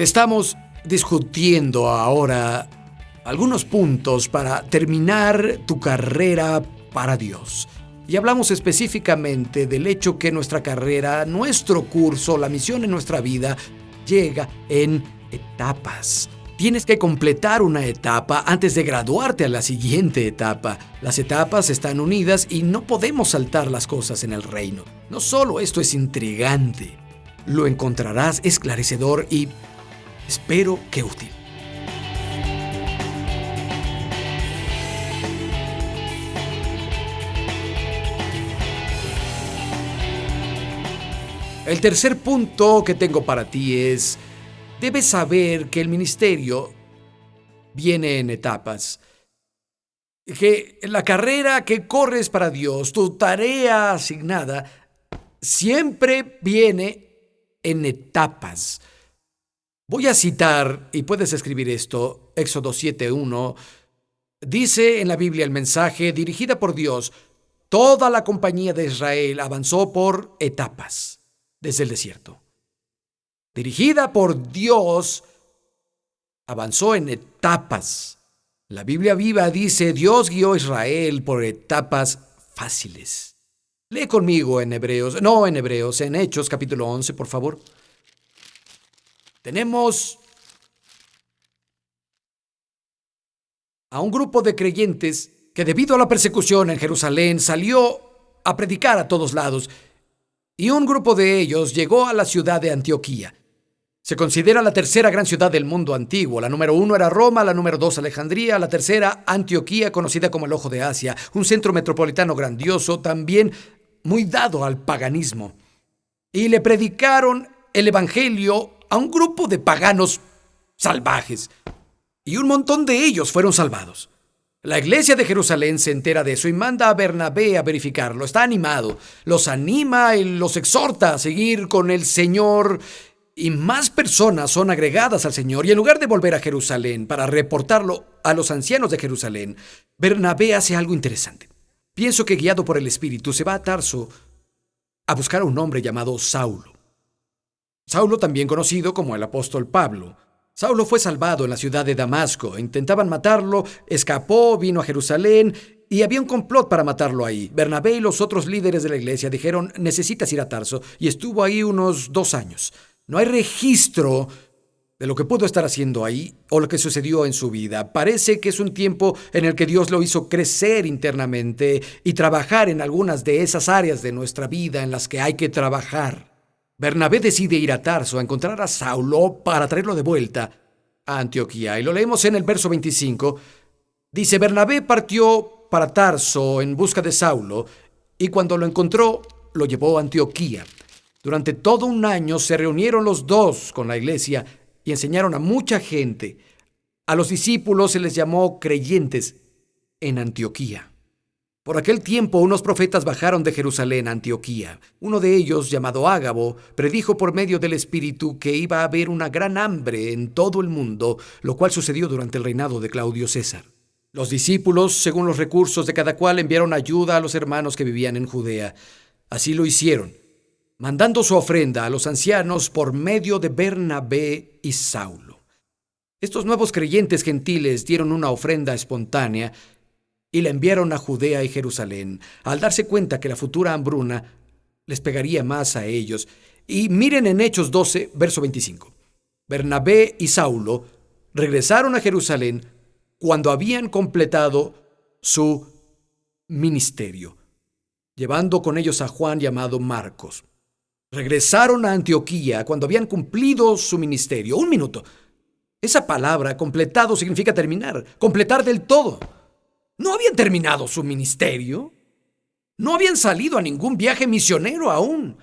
Estamos discutiendo ahora algunos puntos para terminar tu carrera para Dios. Y hablamos específicamente del hecho que nuestra carrera, nuestro curso, la misión en nuestra vida, llega en etapas. Tienes que completar una etapa antes de graduarte a la siguiente etapa. Las etapas están unidas y no podemos saltar las cosas en el reino. No solo esto es intrigante, lo encontrarás esclarecedor y espero que útil. El tercer punto que tengo para ti es: debes saber que el ministerio viene en etapas. Que la carrera que corres para Dios, tu tarea asignada, siempre viene en etapas. Voy a citar, y puedes escribir esto, Éxodo 7:1. Dice en la Biblia el mensaje dirigida por Dios: toda la compañía de Israel avanzó por etapas desde el desierto. Dirigida por Dios, avanzó en etapas. La Biblia viva dice: Dios guió a Israel por etapas fáciles. Lee conmigo en Hechos capítulo 11, por favor. Tenemos a un grupo de creyentes que, debido a la persecución en Jerusalén, salió a predicar a todos lados, y un grupo de ellos llegó a la ciudad de Antioquía. Se considera la tercera gran ciudad del mundo antiguo. La número 1 era Roma, la número 2 Alejandría, la tercera Antioquía, conocida como el Ojo de Asia, un centro metropolitano grandioso, también muy dado al paganismo. Y le predicaron el evangelio a un grupo de paganos salvajes, y un montón de ellos fueron salvados. La iglesia de Jerusalén se entera de eso y manda a Bernabé a verificarlo. Está animado, los anima y los exhorta a seguir con el Señor, y más personas son agregadas al Señor. Y en lugar de volver a Jerusalén para reportarlo a los ancianos de Jerusalén, Bernabé hace algo interesante. Pienso que, guiado por el Espíritu, se va a Tarso a buscar a un hombre llamado Saulo. Saulo, también conocido como el apóstol Pablo. Saulo fue salvado en la ciudad de Damasco. Intentaban matarlo, escapó, vino a Jerusalén y había un complot para matarlo ahí. Bernabé y los otros líderes de la iglesia dijeron: necesitas ir a Tarso, y estuvo ahí unos 2 años. No hay registro de lo que pudo estar haciendo ahí o lo que sucedió en su vida. Parece que es un tiempo en el que Dios lo hizo crecer internamente y trabajar en algunas de esas áreas de nuestra vida en las que hay que trabajar. Bernabé decide ir a Tarso a encontrar a Saulo para traerlo de vuelta a Antioquía. Y lo leemos en el verso 25. Dice: Bernabé partió para Tarso en busca de Saulo, y cuando lo encontró, lo llevó a Antioquía. Durante todo un año se reunieron los dos con la iglesia y enseñaron a mucha gente. A los discípulos se les llamó creyentes en Antioquía. Por aquel tiempo, unos profetas bajaron de Jerusalén a Antioquía. Uno de ellos, llamado Ágabo, predijo por medio del Espíritu que iba a haber una gran hambre en todo el mundo, lo cual sucedió durante el reinado de Claudio César. Los discípulos, según los recursos de cada cual, enviaron ayuda a los hermanos que vivían en Judea. Así lo hicieron, mandando su ofrenda a los ancianos por medio de Bernabé y Saulo. Estos nuevos creyentes gentiles dieron una ofrenda espontánea y la enviaron a Judea y Jerusalén, al darse cuenta que la futura hambruna les pegaría más a ellos. Y miren en Hechos 12, verso 25. Bernabé y Saulo regresaron a Jerusalén cuando habían completado su ministerio, llevando con ellos a Juan, llamado Marcos. Regresaron a Antioquía cuando habían cumplido su ministerio. Un minuto. Esa palabra, completado, significa terminar, completar del todo. ¿No habían terminado su ministerio? ¿No habían salido a ningún viaje misionero aún?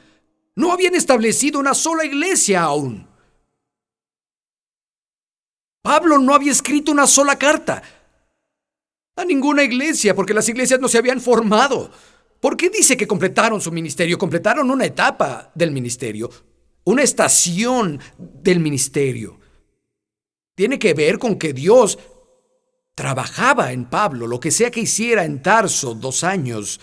¿No habían establecido una sola iglesia aún? Pablo no había escrito una sola carta a ninguna iglesia, porque las iglesias no se habían formado. ¿Por qué dice que completaron su ministerio? Completaron una etapa del ministerio, una estación del ministerio. Tiene que ver con que Dios trabajaba en Pablo, lo que sea que hiciera en Tarso 2 años.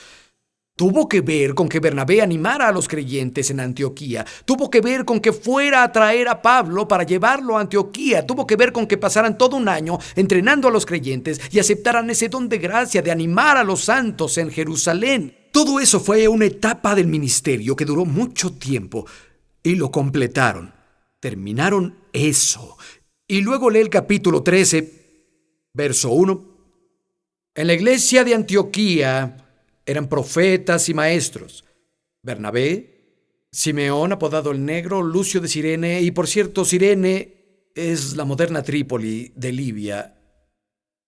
Tuvo que ver con que Bernabé animara a los creyentes en Antioquía. Tuvo que ver con que fuera a traer a Pablo para llevarlo a Antioquía. Tuvo que ver con que pasaran todo un año entrenando a los creyentes y aceptaran ese don de gracia de animar a los santos en Jerusalén. Todo eso fue una etapa del ministerio que duró mucho tiempo y lo completaron. Terminaron eso. Y luego lee el capítulo 13, verso 1. En la iglesia de Antioquía eran profetas y maestros: Bernabé, Simeón apodado el Negro, Lucio de Cirene, y por cierto, Cirene es la moderna Trípoli de Libia,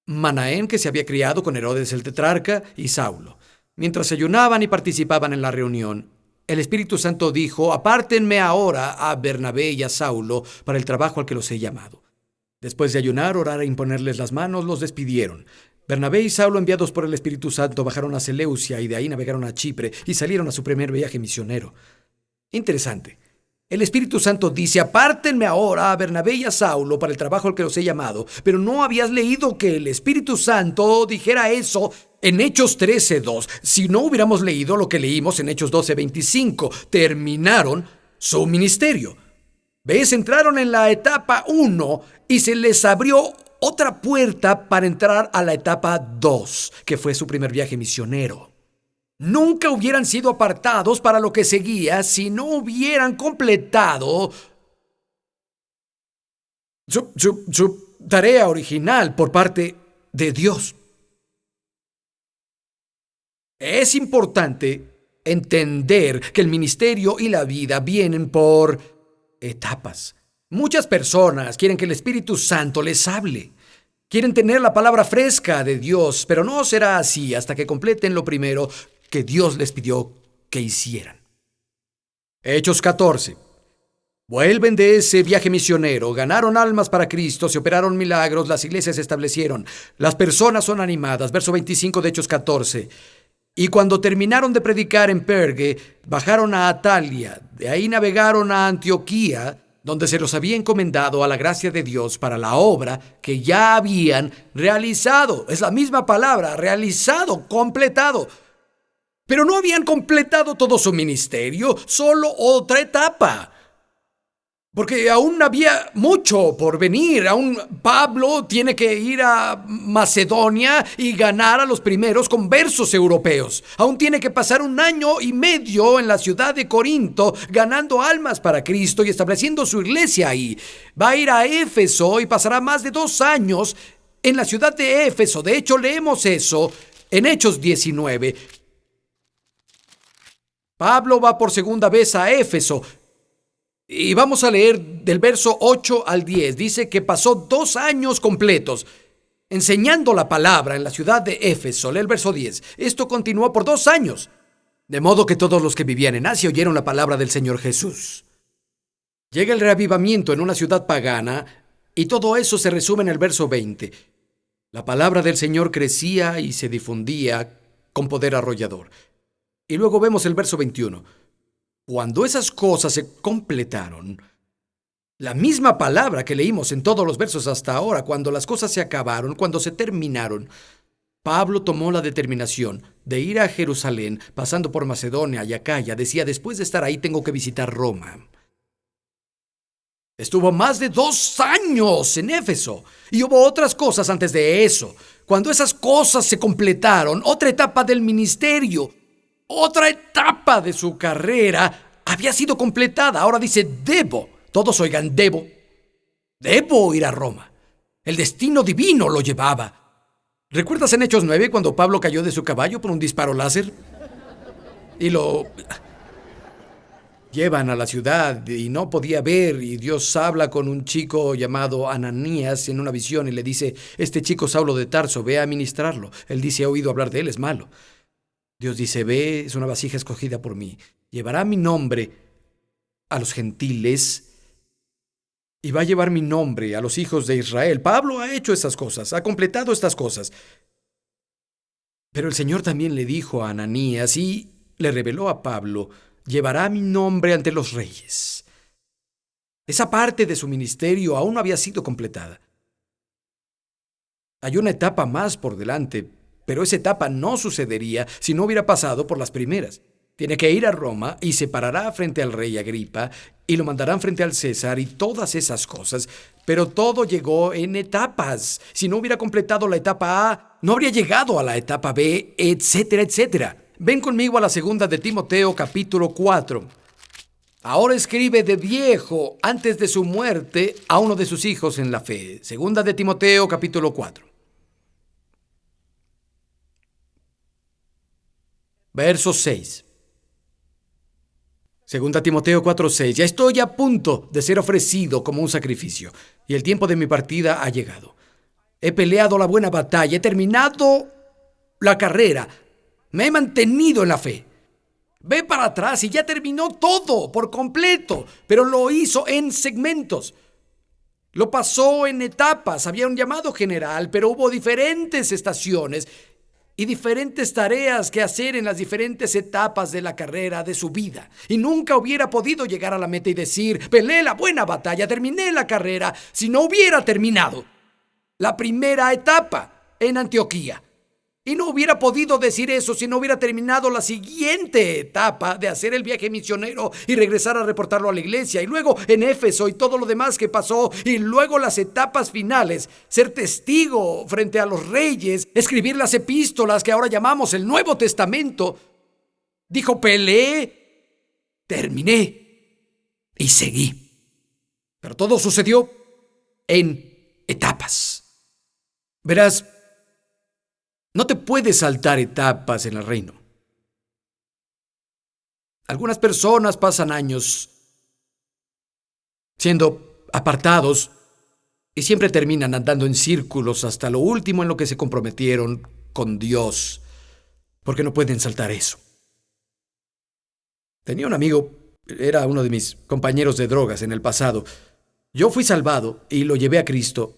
Manaén, que se había criado con Herodes el tetrarca, y Saulo. Mientras ayunaban y participaban en la reunión, el Espíritu Santo dijo: apártenme ahora a Bernabé y a Saulo para el trabajo al que los he llamado. Después de ayunar, orar e imponerles las manos, los despidieron. Bernabé y Saulo, enviados por el Espíritu Santo, bajaron a Seleucia y de ahí navegaron a Chipre y salieron a su primer viaje misionero. Interesante. El Espíritu Santo dice: apártenme ahora a Bernabé y a Saulo para el trabajo al que los he llamado. Pero no habías leído que el Espíritu Santo dijera eso en Hechos 13:2. Si no hubiéramos leído lo que leímos en Hechos 12:25, terminaron su ministerio. ¿Ves? Entraron en la etapa 1 y se les abrió otra puerta para entrar a la etapa 2, que fue su primer viaje misionero. Nunca hubieran sido apartados para lo que seguía si no hubieran completado su tarea original por parte de Dios. Es importante entender que el ministerio y la vida vienen por etapas. Muchas personas quieren que el Espíritu Santo les hable. Quieren tener la palabra fresca de Dios, pero no será así hasta que completen lo primero que Dios les pidió que hicieran. Hechos 14. Vuelven de ese viaje misionero, ganaron almas para Cristo, se operaron milagros, las iglesias se establecieron, las personas son animadas. Verso 25 de Hechos 14. Y cuando terminaron de predicar en Pergue, bajaron a Atalia, de ahí navegaron a Antioquía, donde se los había encomendado a la gracia de Dios para la obra que ya habían realizado. Es la misma palabra, realizado, completado. Pero no habían completado todo su ministerio, solo otra etapa. Porque aún había mucho por venir. Aún Pablo tiene que ir a Macedonia y ganar a los primeros conversos europeos. Aún tiene que pasar 1 año y medio en la ciudad de Corinto ganando almas para Cristo y estableciendo su iglesia ahí. Va a ir a Éfeso y pasará más de 2 años en la ciudad de Éfeso. De hecho, leemos eso en Hechos 19. Pablo va por segunda vez a Éfeso. Y vamos a leer del verso 8 al 10. Dice que pasó 2 años completos enseñando la palabra en la ciudad de Éfeso. Lee el verso 10. Esto continuó por 2 años. De modo que todos los que vivían en Asia oyeron la palabra del Señor Jesús. Llega el reavivamiento en una ciudad pagana y todo eso se resume en el verso 20. La palabra del Señor crecía y se difundía con poder arrollador. Y luego vemos el verso 21. Cuando esas cosas se completaron, la misma palabra que leímos en todos los versos hasta ahora, cuando las cosas se acabaron, cuando se terminaron, Pablo tomó la determinación de ir a Jerusalén, pasando por Macedonia y Acaya. Decía: después de estar ahí tengo que visitar Roma. Estuvo más de 2 años en Éfeso y hubo otras cosas antes de eso. Cuando esas cosas se completaron, otra etapa del ministerio, otra etapa de su carrera había sido completada. Ahora dice: debo, todos oigan, debo ir a Roma. El destino divino lo llevaba. ¿Recuerdas en Hechos 9 cuando Pablo cayó de su caballo por un disparo láser? Y lo llevan a la ciudad y no podía ver, y Dios habla con un chico llamado Ananías en una visión y le dice: este chico Saulo de Tarso, ve a ministrarlo. Él dice: he oído hablar de él, es malo. Dios dice: ve, es una vasija escogida por mí. Llevará mi nombre a los gentiles y va a llevar mi nombre a los hijos de Israel. Pablo ha hecho esas cosas, ha completado estas cosas. Pero el Señor también le dijo a Ananías y le reveló a Pablo: llevará mi nombre ante los reyes. Esa parte de su ministerio aún no había sido completada. Hay una etapa más por delante Pero esa etapa no sucedería si no hubiera pasado por las primeras. Tiene que ir a Roma y se parará frente al rey Agripa y lo mandarán frente al César y todas esas cosas. Pero todo llegó en etapas. Si no hubiera completado la etapa A, no habría llegado a la etapa B, etcétera, etcétera. Ven conmigo a la segunda de Timoteo, capítulo 4. Ahora escribe de viejo, antes de su muerte, a uno de sus hijos en la fe. Segunda de Timoteo, capítulo 4. Verso 6. Segunda Timoteo 4:6. Ya estoy a punto de ser ofrecido como un sacrificio, y el tiempo de mi partida ha llegado. He peleado la buena batalla, he terminado la carrera, me he mantenido en la fe. Ve para atrás y ya terminó todo por completo, pero lo hizo en segmentos. Lo pasó en etapas. Había un llamado general, pero hubo diferentes estaciones y diferentes tareas que hacer en las diferentes etapas de la carrera de su vida. Y nunca hubiera podido llegar a la meta y decir, peleé la buena batalla, terminé la carrera, si no hubiera terminado la primera etapa en Antioquía. Y no hubiera podido decir eso si no hubiera terminado la siguiente etapa de hacer el viaje misionero y regresar a reportarlo a la iglesia. Y luego en Éfeso y todo lo demás que pasó. Y luego las etapas finales. Ser testigo frente a los reyes. Escribir las epístolas que ahora llamamos el Nuevo Testamento. Dijo, peleé, terminé y seguí. Pero todo sucedió en etapas. Verás, no te puedes saltar etapas en el reino. Algunas personas pasan años siendo apartados y siempre terminan andando en círculos hasta lo último en lo que se comprometieron con Dios, porque no pueden saltar eso. Tenía un amigo, era uno de mis compañeros de drogas en el pasado. Yo fui salvado y lo llevé a Cristo.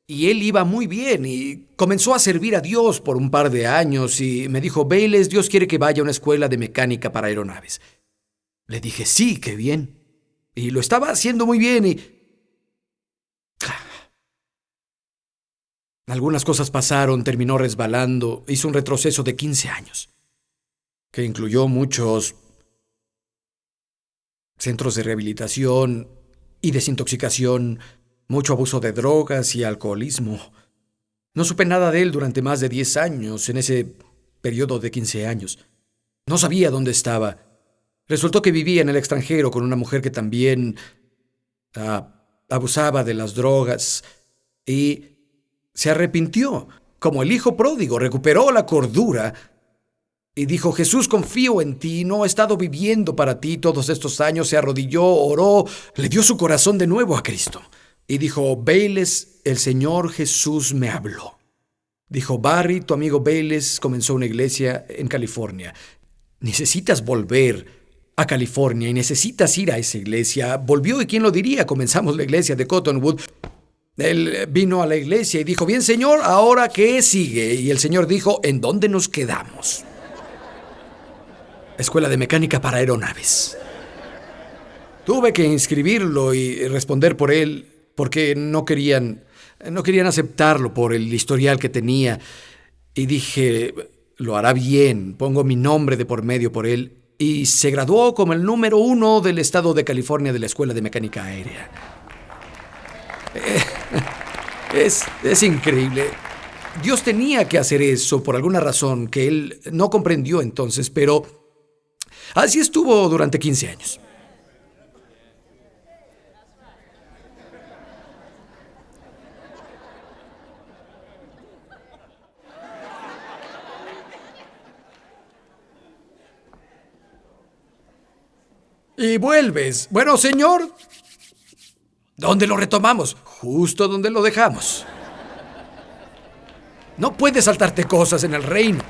Y él iba muy bien y comenzó a servir a Dios por un par de años y me dijo, Bayless, Dios quiere que vaya a una escuela de mecánica para aeronaves. Le dije, sí, qué bien. Y lo estaba haciendo muy bien y algunas cosas pasaron, terminó resbalando, hizo un retroceso de 15 años, que incluyó muchos centros de rehabilitación y desintoxicación, mucho abuso de drogas y alcoholismo. No supe nada de él durante más de 10 años, en ese periodo de 15 años. No sabía dónde estaba. Resultó que vivía en el extranjero con una mujer que también abusaba de las drogas y se arrepintió. Como el hijo pródigo, recuperó la cordura y dijo, Jesús, confío en ti, no he estado viviendo para ti todos estos años. Se arrodilló, oró, le dio su corazón de nuevo a Cristo. Y dijo, Bayless, el Señor Jesús me habló. Dijo, Barry, tu amigo Bayless comenzó una iglesia en California. Necesitas volver a California y necesitas ir a esa iglesia. Volvió y quién lo diría, comenzamos la iglesia de Cottonwood. Él vino a la iglesia y dijo, bien Señor, ¿ahora qué sigue? Y el Señor dijo, ¿en dónde nos quedamos? Escuela de mecánica para aeronaves. Tuve que inscribirlo y responder por él porque no querían aceptarlo por el historial que tenía. Y dije, lo hará bien, pongo mi nombre de por medio por él. Y se graduó como el número 1 del estado de California de la Escuela de Mecánica Aérea. Es increíble. Dios tenía que hacer eso por alguna razón que él no comprendió entonces, pero así estuvo durante 15 años. Y vuelves. Bueno, Señor, ¿dónde lo retomamos? Justo donde lo dejamos. No puedes saltarte cosas en el reino.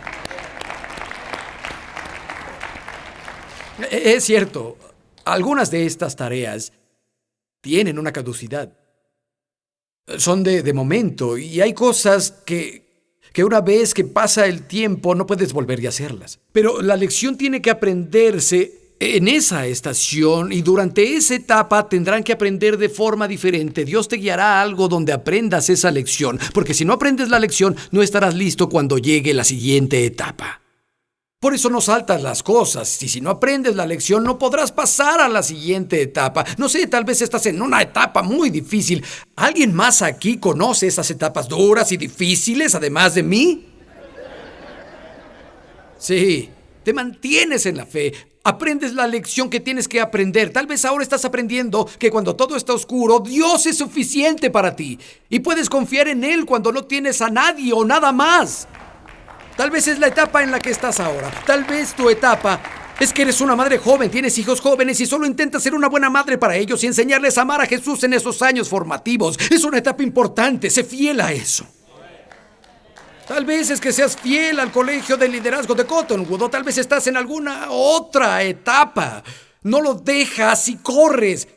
Es cierto, algunas de estas tareas tienen una caducidad. Son de momento y hay cosas que una vez que pasa el tiempo no puedes volver a hacerlas. Pero la lección tiene que aprenderse en esa estación y durante esa etapa tendrán que aprender de forma diferente. Dios te guiará a algo donde aprendas esa lección, porque si no aprendes la lección, no estarás listo cuando llegue la siguiente etapa. Por eso no saltas las cosas, y si no aprendes la lección, no podrás pasar a la siguiente etapa. No sé, tal vez estás en una etapa muy difícil. ¿Alguien más aquí conoce esas etapas duras y difíciles, además de mí? Sí, te mantienes en la fe. Aprendes la lección que tienes que aprender. Tal vez ahora estás aprendiendo que cuando todo está oscuro, Dios es suficiente para ti. Y puedes confiar en Él cuando no tienes a nadie o nada más. Tal vez es la etapa en la que estás ahora. Tal vez tu etapa es que eres una madre joven, tienes hijos jóvenes y solo intentas ser una buena madre para ellos y enseñarles a amar a Jesús en esos años formativos. Es una etapa importante, sé fiel a eso. Tal vez es que seas fiel al colegio de liderazgo de Cottonwood, o tal vez estás en alguna otra etapa. No lo dejas y corres.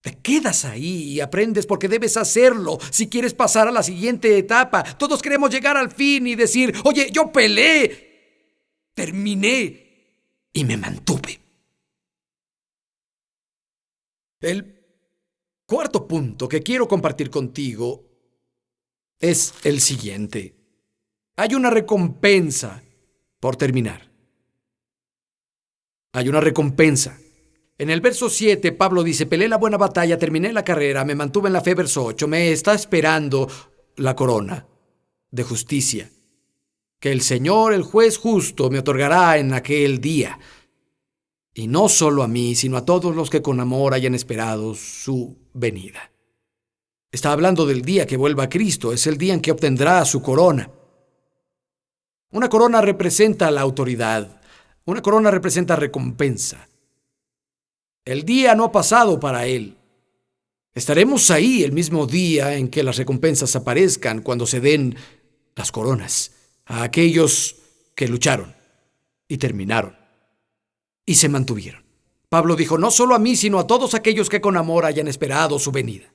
Te quedas ahí y aprendes porque debes hacerlo si quieres pasar a la siguiente etapa. Todos queremos llegar al fin y decir, oye, yo peleé, terminé y me mantuve. El cuarto punto que quiero compartir contigo es el siguiente. Hay una recompensa por terminar. Hay una recompensa. En el verso 7, Pablo dice, peleé la buena batalla, terminé la carrera, me mantuve en la fe. Verso 8, me está esperando la corona de justicia, que el Señor, el juez justo, me otorgará en aquel día. Y no solo a mí, sino a todos los que con amor hayan esperado su venida. Está hablando del día que vuelva Cristo, es el día en que obtendrá su corona. Una corona representa la autoridad, una corona representa recompensa. El día no ha pasado para Él. Estaremos ahí el mismo día en que las recompensas aparezcan, cuando se den las coronas a aquellos que lucharon y terminaron y se mantuvieron. Pablo dijo, no solo a mí, sino a todos aquellos que con amor hayan esperado su venida.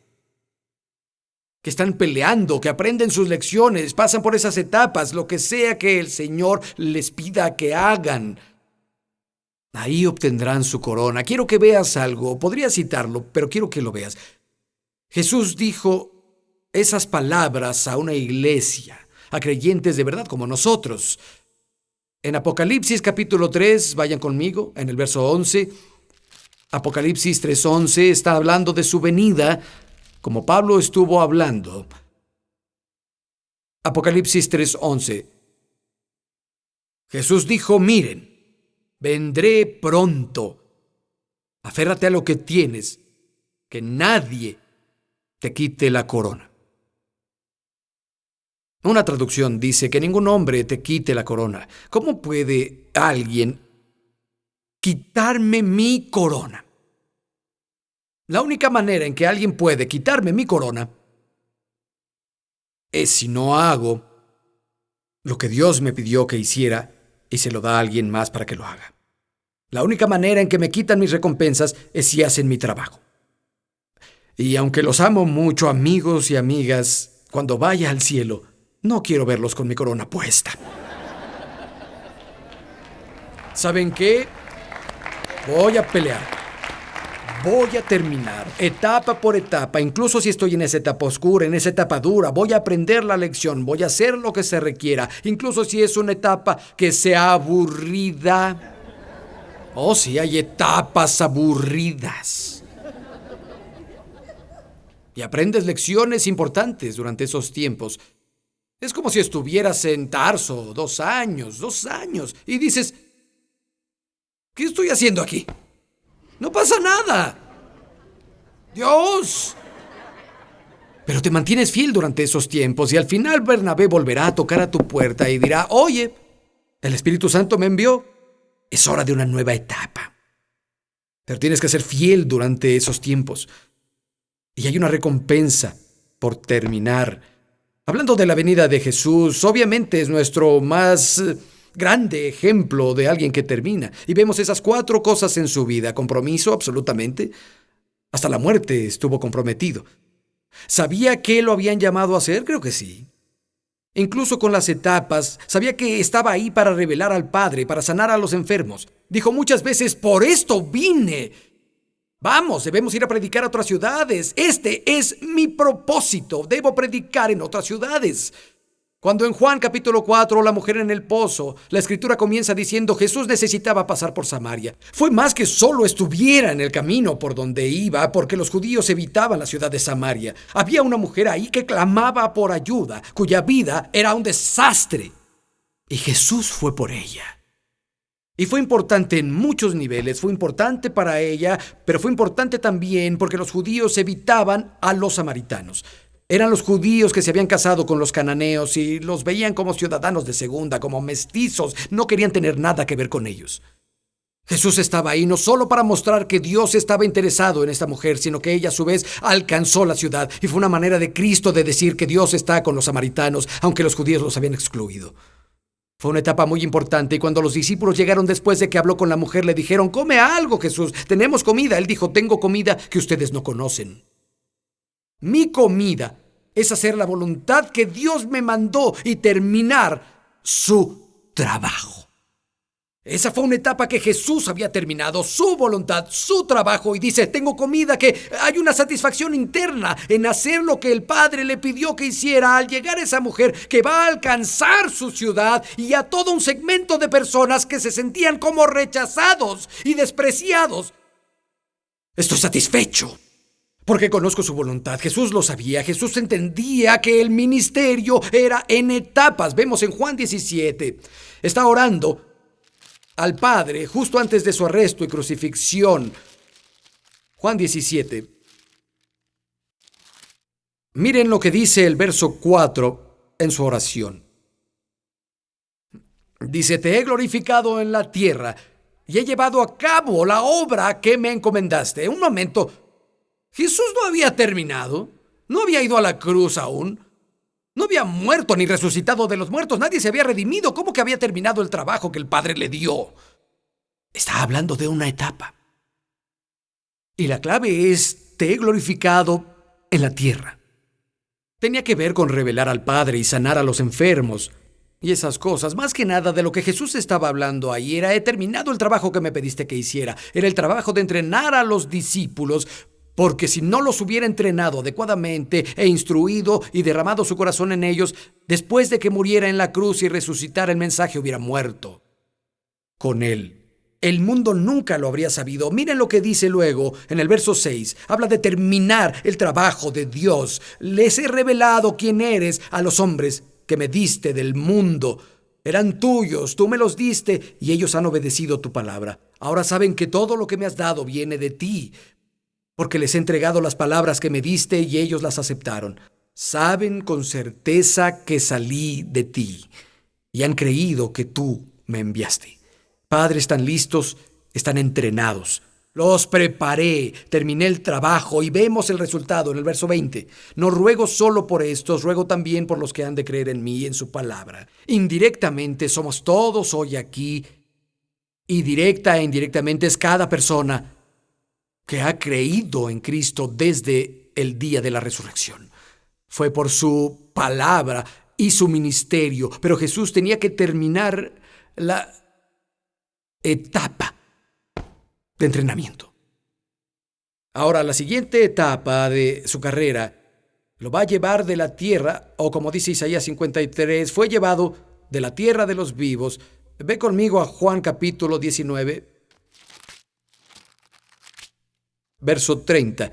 Que están peleando, que aprenden sus lecciones, pasan por esas etapas, lo que sea que el Señor les pida que hagan. Ahí obtendrán su corona. Quiero que veas algo. Podría citarlo, pero quiero que lo veas. Jesús dijo esas palabras a una iglesia, a creyentes de verdad como nosotros. En Apocalipsis capítulo 3, vayan conmigo, en el verso 11. Apocalipsis 3:11 está hablando de su venida, como Pablo estuvo hablando. Apocalipsis 3:11. Jesús dijo, miren, vendré pronto. Aférrate a lo que tienes, que nadie te quite la corona. Una traducción dice que ningún hombre te quite la corona. ¿Cómo puede alguien quitarme mi corona? La única manera en que alguien puede quitarme mi corona es si no hago lo que Dios me pidió que hiciera y se lo da a alguien más para que lo haga. La única manera en que me quitan mis recompensas es si hacen mi trabajo. Y aunque los amo mucho, amigos y amigas, cuando vaya al cielo, no quiero verlos con mi corona puesta. ¿Saben qué? Voy a pelear. Voy a terminar, etapa por etapa, incluso si estoy en esa etapa oscura, en esa etapa dura, voy a aprender la lección, voy a hacer lo que se requiera, incluso si es una etapa que sea aburrida. Oh, sí, hay etapas aburridas. Y aprendes lecciones importantes durante esos tiempos. Es como si estuvieras en Tarso 2 años, y dices, ¿qué estoy haciendo aquí? No pasa nada. Dios. Pero te mantienes fiel durante esos tiempos y al final Bernabé volverá a tocar a tu puerta y dirá, oye, el Espíritu Santo me envió. Es hora de una nueva etapa. Pero tienes que ser fiel durante esos tiempos. Y hay una recompensa por terminar. Hablando de la venida de Jesús, obviamente es nuestro más grande ejemplo de alguien que termina. Y vemos esas 4 cosas en su vida. Compromiso, absolutamente. Hasta la muerte estuvo comprometido. ¿Sabía qué lo habían llamado a hacer? Creo que sí. Incluso con las etapas, sabía que estaba ahí para revelar al Padre, para sanar a los enfermos. Dijo muchas veces, por esto vine. Vamos, debemos ir a predicar a otras ciudades. Este es mi propósito. Debo predicar en otras ciudades. Cuando en Juan capítulo 4, la mujer en el pozo, la escritura comienza diciendo Jesús necesitaba pasar por Samaria. Fue más que solo estuviera en el camino por donde iba, porque los judíos evitaban la ciudad de Samaria. Había una mujer ahí que clamaba por ayuda, cuya vida era un desastre. Y Jesús fue por ella. Y fue importante en muchos niveles, fue importante para ella, pero fue importante también porque los judíos evitaban a los samaritanos. Eran los judíos que se habían casado con los cananeos y los veían como ciudadanos de segunda, como mestizos. No querían tener nada que ver con ellos. Jesús estaba ahí no solo para mostrar que Dios estaba interesado en esta mujer, sino que ella a su vez alcanzó la ciudad. Y fue una manera de Cristo de decir que Dios está con los samaritanos, aunque los judíos los habían excluido. Fue una etapa muy importante y cuando los discípulos llegaron después de que habló con la mujer, le dijeron, come algo, Jesús, tenemos comida. Él dijo, tengo comida que ustedes no conocen. Mi comida es hacer la voluntad que Dios me mandó y terminar su trabajo. Esa fue una etapa que Jesús había terminado, su voluntad, su trabajo, y dice, tengo comida, que hay una satisfacción interna en hacer lo que el Padre le pidió que hiciera al llegar esa mujer que va a alcanzar su ciudad y a todo un segmento de personas que se sentían como rechazados y despreciados. Estoy satisfecho porque conozco su voluntad. Jesús lo sabía. Jesús entendía que el ministerio era en etapas. Vemos en Juan 17. Está orando al Padre justo antes de su arresto y crucifixión. Juan 17. Miren lo que dice el verso 4 en su oración. Dice, te he glorificado en la tierra y he llevado a cabo la obra que me encomendaste. Un momento, Jesús no había terminado, no había ido a la cruz aún, no había muerto ni resucitado de los muertos, nadie se había redimido. ¿Cómo que había terminado el trabajo que el Padre le dio? Está hablando de una etapa. Y la clave es, te he glorificado en la tierra. Tenía que ver con revelar al Padre y sanar a los enfermos y esas cosas. Más que nada de lo que Jesús estaba hablando ahí era, he terminado el trabajo que me pediste que hiciera. Era el trabajo de entrenar a los discípulos, porque si no los hubiera entrenado adecuadamente e instruido y derramado su corazón en ellos, después de que muriera en la cruz y resucitara, el mensaje hubiera muerto con él. El mundo nunca lo habría sabido. Miren lo que dice luego en el verso 6. Habla de terminar el trabajo de Dios. Les he revelado quién eres a los hombres que me diste del mundo. Eran tuyos, tú me los diste y ellos han obedecido tu palabra. Ahora saben que todo lo que me has dado viene de ti, porque les he entregado las palabras que me diste y ellos las aceptaron. Saben con certeza que salí de ti y han creído que tú me enviaste. Padre, están listos, están entrenados. Los preparé, terminé el trabajo y vemos el resultado en el verso 20. No ruego solo por estos, ruego también por los que han de creer en mí y en su palabra. Indirectamente somos todos hoy aquí y directa e indirectamente es cada persona que ha creído en Cristo desde el día de la resurrección. Fue por su palabra y su ministerio, pero Jesús tenía que terminar la etapa de entrenamiento. Ahora, la siguiente etapa de su carrera lo va a llevar de la tierra, o como dice Isaías 53, fue llevado de la tierra de los vivos. Ve conmigo a Juan capítulo 19, verso 30.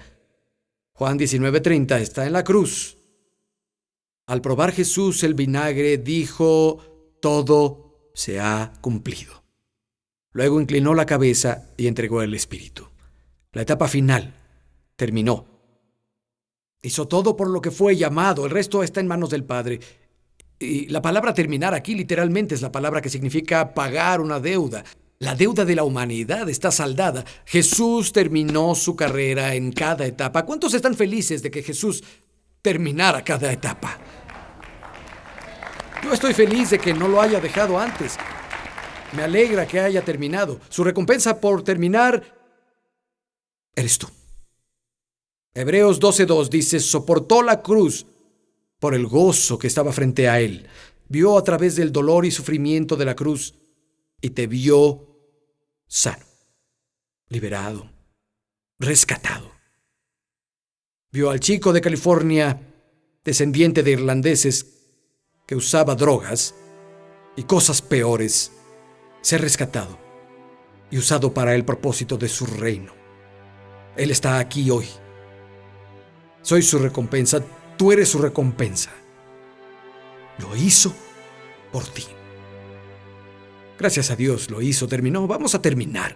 Juan 19:30 está en la cruz. Al probar Jesús el vinagre, dijo, todo se ha cumplido. Luego inclinó la cabeza y entregó el Espíritu. La etapa final terminó. Hizo todo por lo que fue llamado. El resto está en manos del Padre. Y la palabra terminar aquí literalmente es la palabra que significa pagar una deuda. La deuda de la humanidad está saldada. Jesús terminó su carrera en cada etapa. ¿Cuántos están felices de que Jesús terminara cada etapa? Yo estoy feliz de que no lo haya dejado antes. Me alegra que haya terminado. Su recompensa por terminar eres tú. Hebreos 12:2 dice, soportó la cruz por el gozo que estaba frente a él. Vio a través del dolor y sufrimiento de la cruz y te vio sano, liberado, rescatado. Vio al chico de California, descendiente de irlandeses, que usaba drogas y cosas peores, ser rescatado y usado para el propósito de su reino. Él está aquí hoy. Soy su recompensa, tú eres su recompensa. Lo hizo por ti. Gracias a Dios lo hizo, terminó. Vamos a terminar.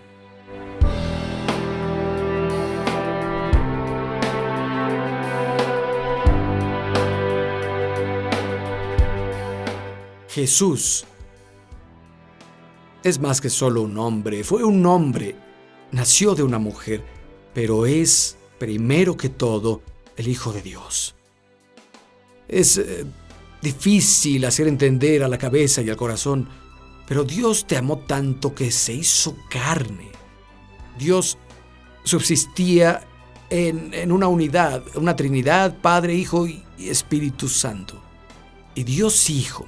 Jesús es más que solo un hombre, fue un hombre, nació de una mujer, pero es, primero que todo, el Hijo de Dios. Es difícil hacer entender a la cabeza y al corazón, pero Dios te amó tanto que se hizo carne. Dios subsistía en una unidad, una Trinidad, Padre, Hijo y Espíritu Santo. Y Dios Hijo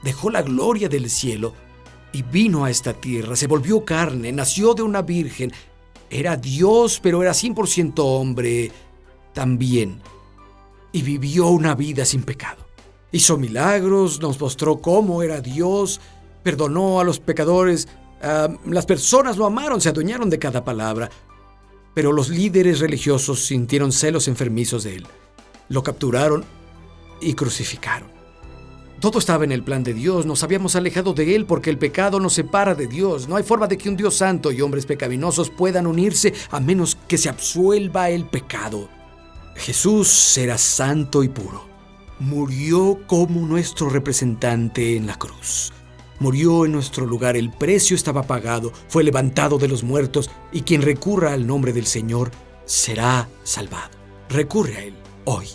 dejó la gloria del cielo y vino a esta tierra, se volvió carne, nació de una virgen. Era Dios, pero era 100% hombre también. Y vivió una vida sin pecado. Hizo milagros, nos mostró cómo era Dios, perdonó a los pecadores. Las personas lo amaron, se adueñaron de cada palabra. Pero los líderes religiosos sintieron celos enfermizos de él. Lo capturaron y crucificaron. Todo estaba en el plan de Dios, nos habíamos alejado de Él porque el pecado nos separa de Dios. No hay forma de que un Dios santo y hombres pecaminosos puedan unirse a menos que se absuelva el pecado. Jesús era santo y puro. Murió como nuestro representante en la cruz. Murió en nuestro lugar, el precio estaba pagado, fue levantado de los muertos y quien recurra al nombre del Señor será salvado. Recurre a Él hoy.